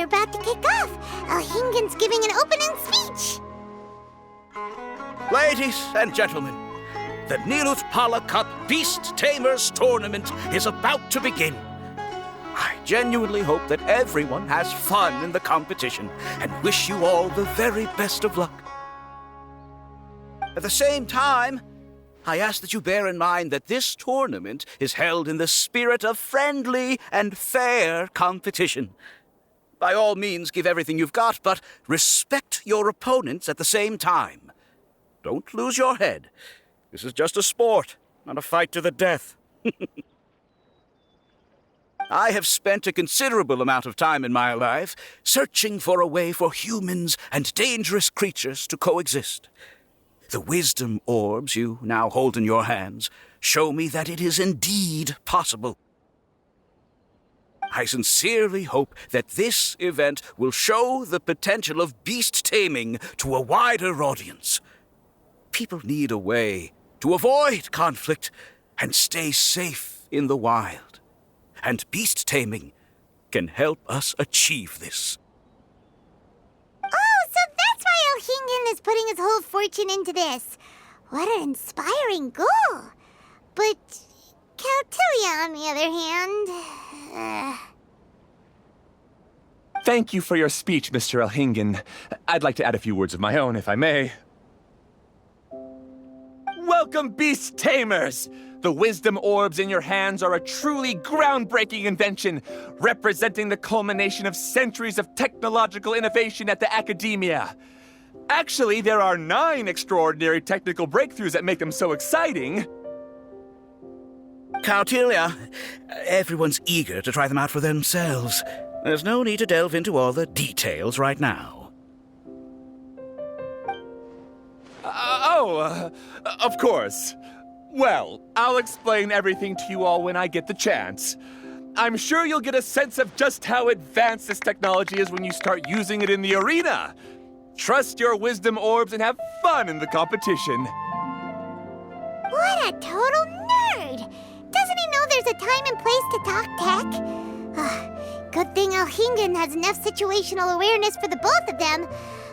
are about to kick off. Alhingan's giving an opening speech. Ladies and gentlemen, the Nilotpala Cup Beast Tamers Tournament is about to begin. I genuinely hope that everyone has fun in the competition and wish you all the very best of luck. At the same time, I ask that you bear in mind that this tournament is held in the spirit of friendly and fair competition. By all means, give everything you've got, but respect your opponents at the same time. Don't lose your head. This is just a sport, not a fight to the death. I have spent a considerable amount of time in my life searching for a way for humans and dangerous creatures to coexist. The wisdom orbs you now hold in your hands show me that it is indeed possible. I sincerely hope that this event will show the potential of beast taming to a wider audience. People need a way to avoid conflict and stay safe in the wild. And beast taming can help us achieve this. Oh, so that's why Alhingan is putting his whole fortune into this. What an inspiring goal. But Caltilia, on the other hand... Thank you for your speech, Mr. Alhingan. I'd like to add a few words of my own, if I may. Welcome, Beast Tamers! The wisdom orbs in your hands are a truly groundbreaking invention, representing the culmination of centuries of technological innovation at the academia. Actually, there are 9 extraordinary technical breakthroughs that make them so exciting. Caltilia, everyone's eager to try them out for themselves. There's no need to delve into all the details right now. Of course. Well, I'll explain everything to you all when I get the chance. I'm sure you'll get a sense of just how advanced this technology is when you start using it in the arena. Trust your wisdom orbs and have fun in the competition. What a total nerd! Doesn't he know there's a time and place to talk tech? Good thing Alhingan has enough situational awareness for the both of them.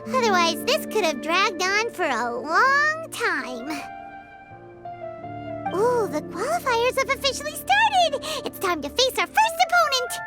Otherwise, this could have dragged on for a long time. Ooh, the qualifiers have officially started! It's time to face our first opponent!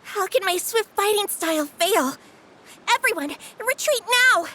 How can my swift fighting style fail? Everyone, retreat now!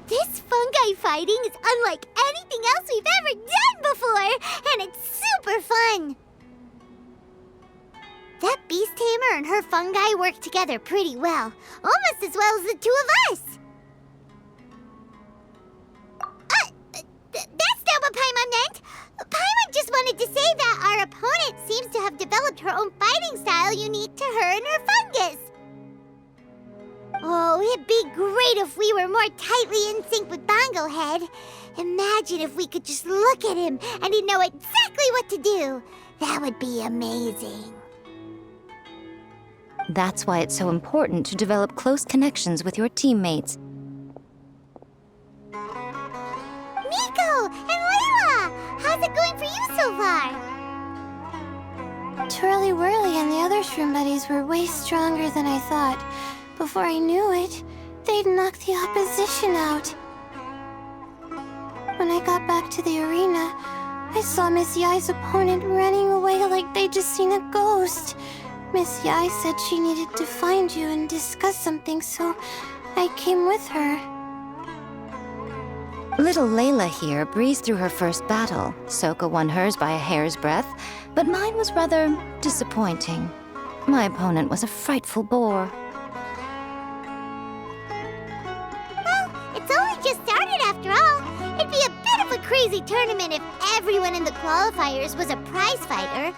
This fungi fighting is unlike anything else we've ever done before, and it's super fun! That beast tamer and her fungi work together pretty well, almost as well as the two of us! That's not what Paimon meant! Paimon just wanted to say that our opponent seems to have developed her own fighting style unique to her and her fungus! Oh, it'd be great if we were more tightly in sync with Bongo Head. Imagine if we could just look at him and he'd know exactly what to do. That would be amazing. That's why it's so important to develop close connections with your teammates. Miko and Layla! How's it going for you so far? Twirly Whirly and the other shroom buddies were way stronger than I thought. Before I knew it, they'd knocked the opposition out. When I got back to the arena, I saw Miss Yae's opponent running away like they'd just seen a ghost. Miss Yae said she needed to find you and discuss something, so I came with her. Little Layla here breezed through her first battle. Soka won hers by a hair's breadth, but mine was rather disappointing. My opponent was a frightful bore. Well, it's only just started after all. It'd be a bit of a crazy tournament if everyone in the qualifiers was a prize fighter.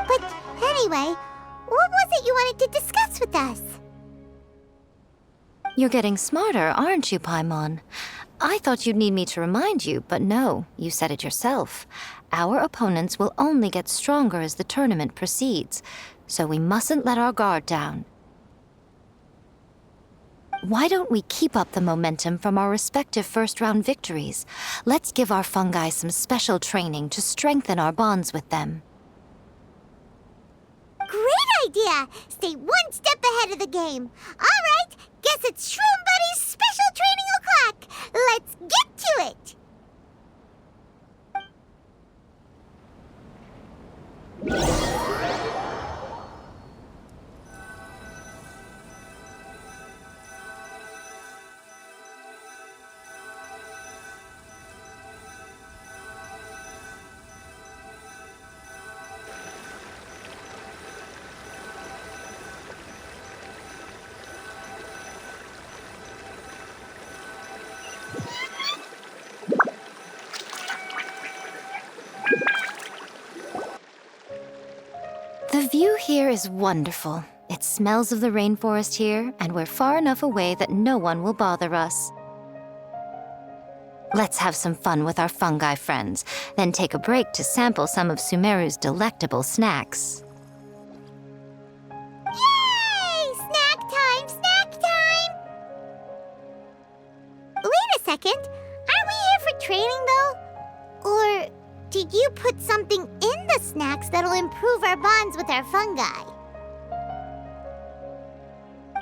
But anyway, what was it you wanted to discuss with us? You're getting smarter, aren't you, Paimon? I thought you'd need me to remind you, but no, you said it yourself. Our opponents will only get stronger as the tournament proceeds, so we mustn't let our guard down. Why don't we keep up the momentum from our respective first-round victories? Let's give our fungi some special training to strengthen our bonds with them. Great idea! Stay one step ahead of the game. All right, guess it's Shroom Buddy's special training o'clock. Let's get to it! The view here is wonderful. It smells of the rainforest here, and we're far enough away that no one will bother us. Let's have some fun with our fungi friends, then take a break to sample some of Sumeru's delectable snacks. Yay! Snack time! Snack time! Wait a second. Aren't we here for training, though? Or did you put something in the snacks that'll improve our bonds with our fungi?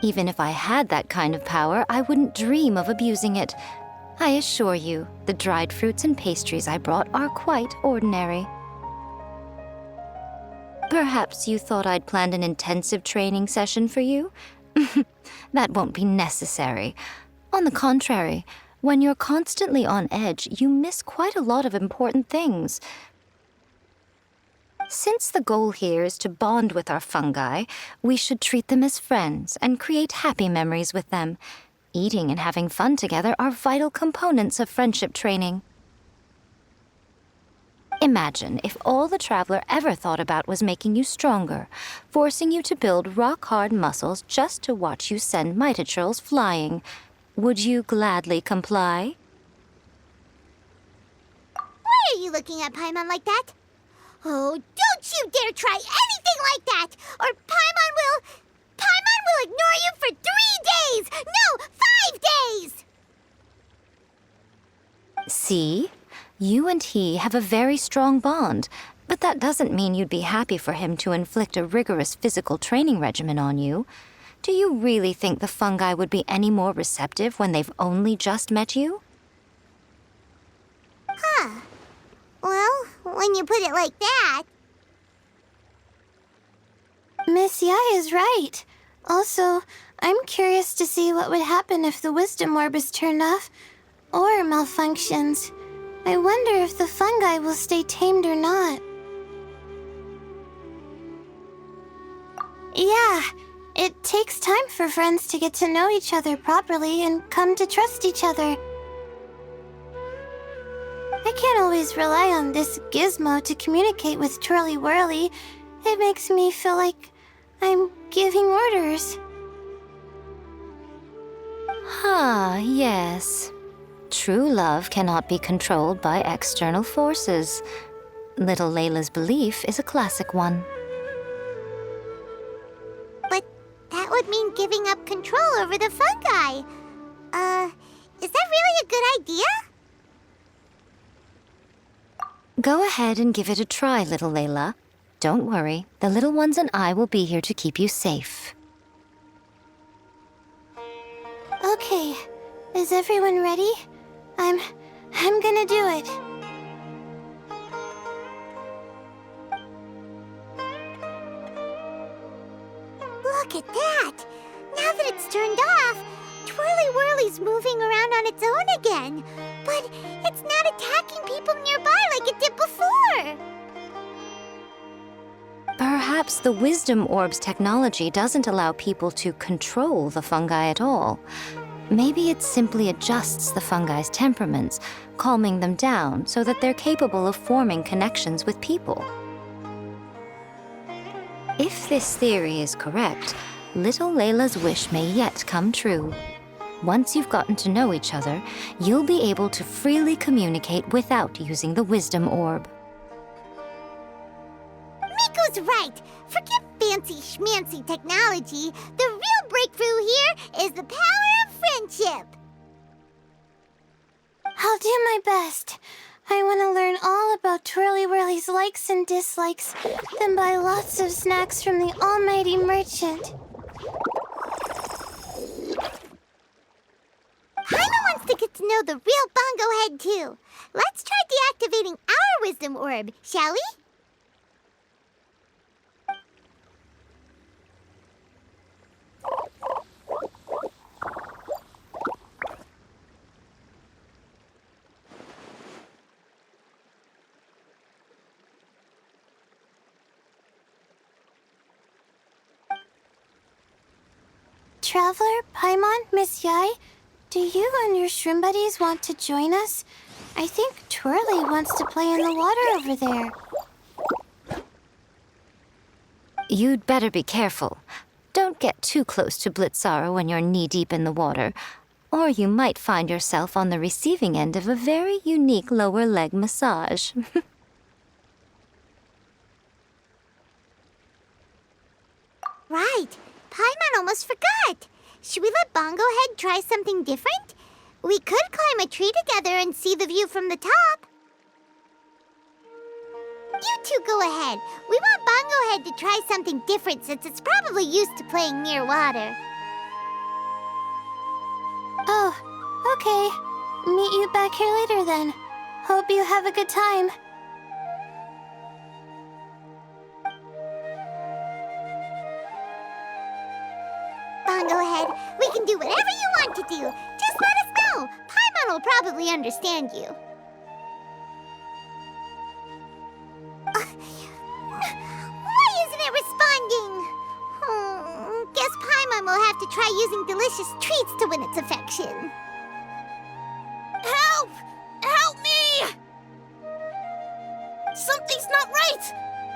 Even if I had that kind of power, I wouldn't dream of abusing it. I assure you, the dried fruits and pastries I brought are quite ordinary. Perhaps you thought I'd planned an intensive training session for you? That won't be necessary. On the contrary, when you're constantly on edge, you miss quite a lot of important things. Since the goal here is to bond with our fungi, we should treat them as friends and create happy memories with them. Eating and having fun together are vital components of friendship training. Imagine if all the Traveler ever thought about was making you stronger, forcing you to build rock-hard muscles just to watch you send Mitatrolls flying. Would you gladly comply? Why are you looking at Paimon like that? Oh, don't you dare try anything like that, or Paimon will ignore you for 3 days! No, 5 days! See? You and he have a very strong bond, but that doesn't mean you'd be happy for him to inflict a rigorous physical training regimen on you. Do you really think the fungi would be any more receptive when they've only just met you? Huh. Well, when you put it like that... Miss Yae is right. Also, I'm curious to see what would happen if the wisdom orb is turned off or malfunctions. I wonder if the fungi will stay tamed or not. Yeah, it takes time for friends to get to know each other properly and come to trust each other. I can't always rely on this gizmo to communicate with Twirly Whirly. It makes me feel like I'm giving orders. Ah, yes. True love cannot be controlled by external forces. Little Layla's belief is a classic one. But that would mean giving up control over the fungi. Is that really a good idea? Go ahead and give it a try, little Layla. Don't worry, the little ones and I will be here to keep you safe. Okay, is everyone ready? I'm gonna do it. Look at that! Now that it's turned off, Twirly Whirly's moving around on its own again. But it's not attacking people nearby like it did before. Perhaps the Wisdom Orb's technology doesn't allow people to control the fungi at all. Maybe it simply adjusts the fungi's temperaments, calming them down so that they're capable of forming connections with people. If this theory is correct, little Layla's wish may yet come true. Once you've gotten to know each other, you'll be able to freely communicate without using the Wisdom Orb. Miko's right. Forget fancy schmancy technology. The real breakthrough here is the power of friendship. I'll do my best. I want to learn all about Twirly Whirly's likes and dislikes, then buy lots of snacks from the almighty merchant. Paimon wants to get to know the real Bongo Head, too. Let's try deactivating our Wisdom Orb, shall we? Traveler, Paimon, Miss Yae, do you and your shrimp buddies want to join us? I think Twirly wants to play in the water over there. You'd better be careful. Don't get too close to Blitzara when you're knee-deep in the water, or you might find yourself on the receiving end of a very unique lower leg massage. Right. Paimon almost forgot. Should we let Bongo Head try something different? We could climb a tree together and see the view from the top. You two go ahead. We want Bongo Head to try something different since it's probably used to playing near water. Oh, okay. Meet you back here later then. Hope you have a good time. Bongo Head, we can do whatever you want to do. Just let us know. Paimon will probably understand you. Why isn't it responding? Guess Paimon will have to try using delicious treats to win its affection. Help! Help me! Something's not right!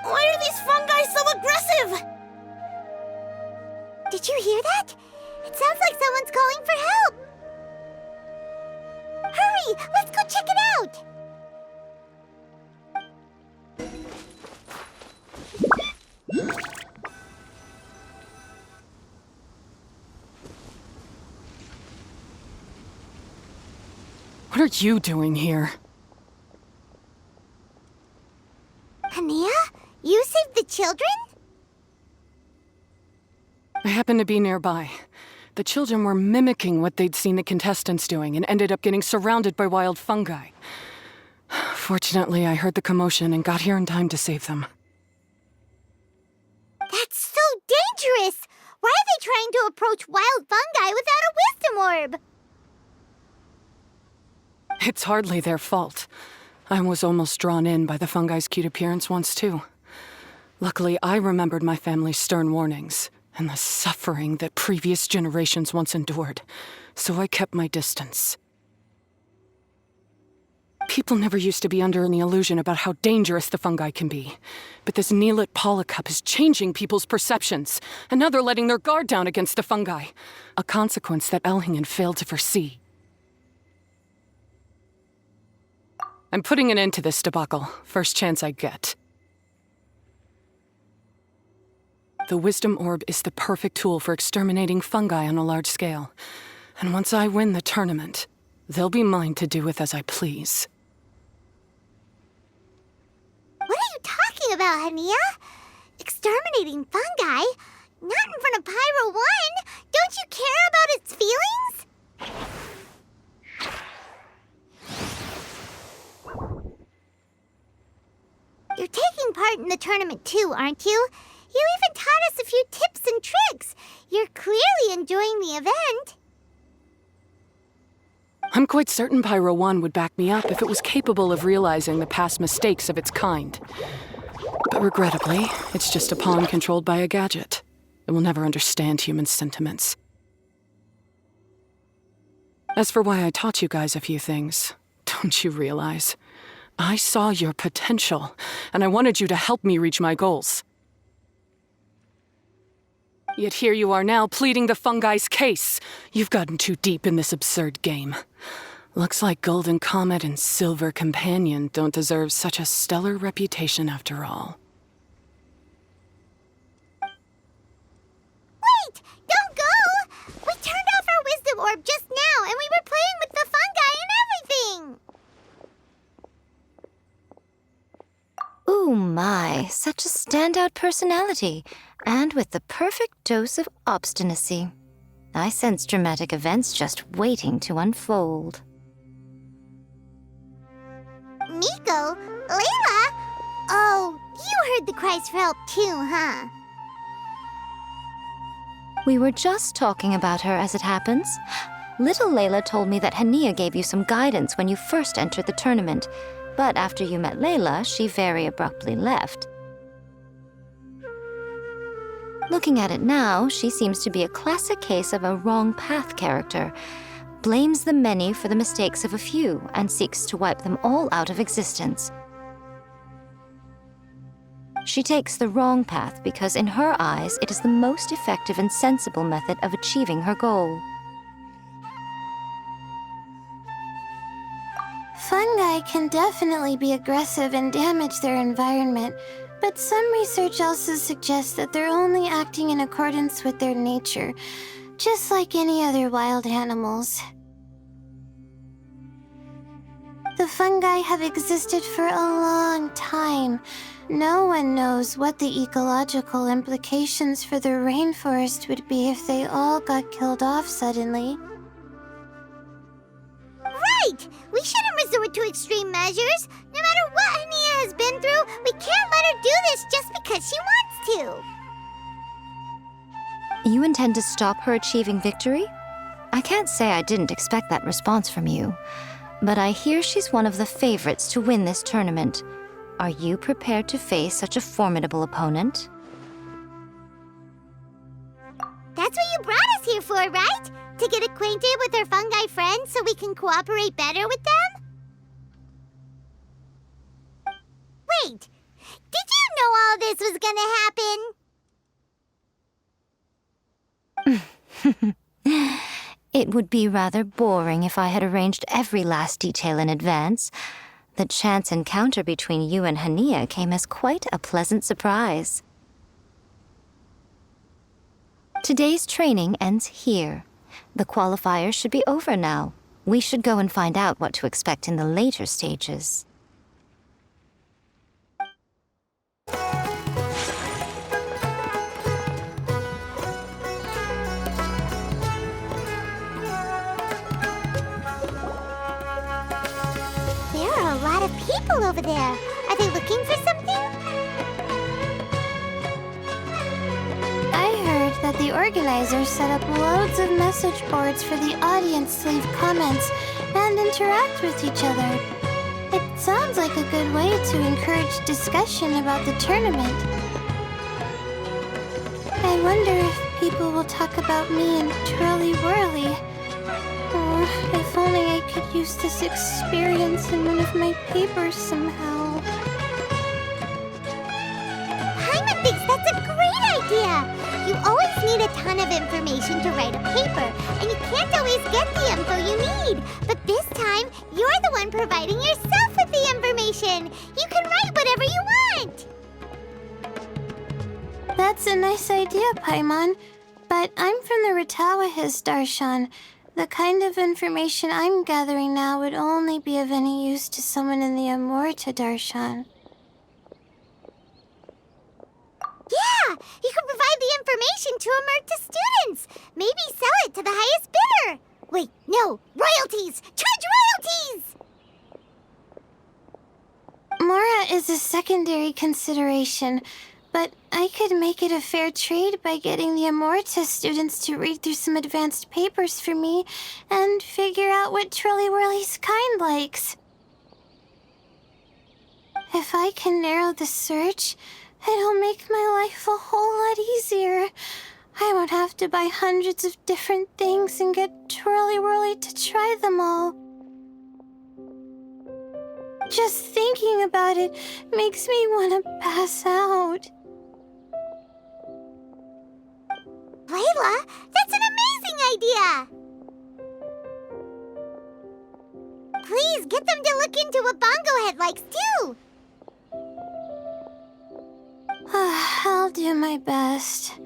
Why are these fungi so aggressive? Did you hear that? It sounds like someone's calling for help. Hurry! Let's go check it out! What are you doing here? Haniyyah? You saved the children? I happened to be nearby. The children were mimicking what they'd seen the contestants doing and ended up getting surrounded by wild fungi. Fortunately, I heard the commotion and got here in time to save them. That's so dangerous! Why are they trying to approach wild fungi without a wisdom orb? It's hardly their fault. I was almost drawn in by the fungi's cute appearance once, too. Luckily, I remembered my family's stern warnings and the suffering that previous generations once endured, so I kept my distance. People never used to be under any illusion about how dangerous the fungi can be. But this Nilotpala cup is changing people's perceptions, and now they're letting their guard down against the fungi. A consequence that Elhingen failed to foresee. I'm putting an end to this debacle, first chance I get. The Wisdom Orb is the perfect tool for exterminating fungi on a large scale. And once I win the tournament, they'll be mine to do with as I please. What are you talking about, Haniyyah? Exterminating fungi? Not in front of Pyro 1! Don't you care about its feelings? You're taking part in the tournament too, aren't you? You even taught us a few tips and tricks. You're clearly enjoying the event. I'm quite certain Pyro 1 would back me up if it was capable of realizing the past mistakes of its kind. But regrettably, it's just a pawn controlled by a gadget. It will never understand human sentiments. As for why I taught you guys a few things, don't you realize? I saw your potential, and I wanted you to help me reach my goals. Yet here you are now pleading the fungi's case. You've gotten too deep in this absurd game. Looks like Golden Comet and Silver Companion don't deserve such a stellar reputation after all. Wait! Don't go! We turned off our wisdom orb just now, and we were playing with the fungi and everything! Ooh my, such a standout personality, and with the perfect dose of obstinacy. I sense dramatic events just waiting to unfold. Miko? Layla? Oh, you heard the cries for help too, huh? We were just talking about her as it happens. Little Layla told me that Haniyyah gave you some guidance when you first entered the tournament, but after you met Layla, she very abruptly left. Looking at it now, she seems to be a classic case of a wrong path character. Blames the many for the mistakes of a few and seeks to wipe them all out of existence. She takes the wrong path because in her eyes, it is the most effective and sensible method of achieving her goal. Fungi can definitely be aggressive and damage their environment, but some research also suggests that they're only acting in accordance with their nature, just like any other wild animals. The fungi have existed for a long time. No one knows what the ecological implications for the rainforest would be if they all got killed off suddenly. Right! We shouldn't resort to extreme measures. No matter what Haniyyah has been through, we can't let her do this just because she wants to. You intend to stop her achieving victory? I can't say I didn't expect that response from you, but I hear she's one of the favorites to win this tournament. Are you prepared to face such a formidable opponent? That's what you brought us here for, right? To get acquainted with our fungi friends so we can cooperate better with them? Wait, did you know all this was gonna happen? It would be rather boring if I had arranged every last detail in advance. The chance encounter between you and Haniyyah came as quite a pleasant surprise. Today's training ends here. The qualifiers should be over now. We should go and find out what to expect in the later stages. There are a lot of people over there. Are they looking for something? I heard that the organizers set up loads of message boards for the audience to leave comments and interact with each other. It sounds like a good way to encourage discussion about the tournament. I wonder if people will talk about me and Twirly Whirly. Oh, if only I could use this experience in one of my papers somehow. Paimon thinks that's a great idea! You always need a ton of information to write a paper, and you can't always get the info you need. But this time, you're the one providing yourself with the information. You can write whatever you want! That's a nice idea, Paimon. But I'm from the Ratawahiz, Darshan. The kind of information I'm gathering now would only be of any use to someone in the Amorta, Darshan. Yeah, you could provide the information to Emerta students. Maybe sell it to the highest bidder. Wait, no, royalties! Charge royalties! Mora is a secondary consideration, but I could make it a fair trade by getting the Amorta students to read through some advanced papers for me and figure out what Trolly Whirly's kind likes. If I can narrow the search, it'll make my life a whole lot easier. I won't have to buy hundreds of different things and get Trolly Whirly to try them all. Just thinking about it makes me want to pass out. Layla, that's an amazing idea! Please, get them to look into what Bongo Head likes, too! I'll do my best.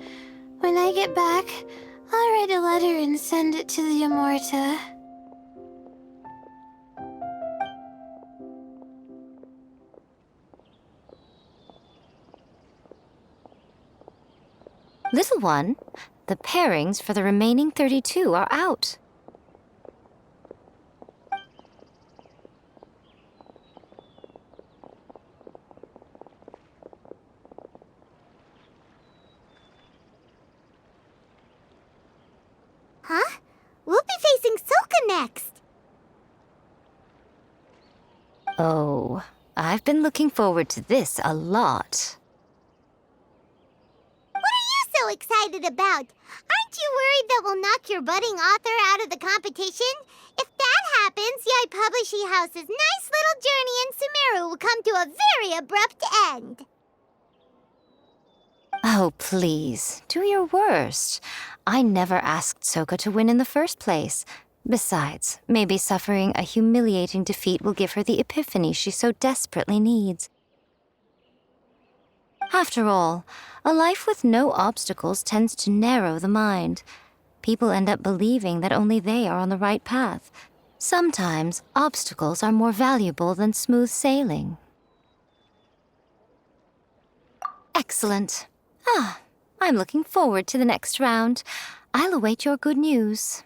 When I get back, I'll write a letter and send it to the Amorta. Little one, the pairings for the remaining 32 are out. Huh? We'll be facing Soka next! Oh, I've been looking forward to this a lot. What are you so excited about? Aren't you worried that we'll knock your budding author out of the competition? If that happens, Yae Publishing House's nice little journey in Sumeru will come to a very abrupt end. Oh, please, do your worst. I never asked Soka to win in the first place. Besides, maybe suffering a humiliating defeat will give her the epiphany she so desperately needs. After all, a life with no obstacles tends to narrow the mind. People end up believing that only they are on the right path. Sometimes, obstacles are more valuable than smooth sailing. Excellent. I'm looking forward to the next round. I'll await your good news.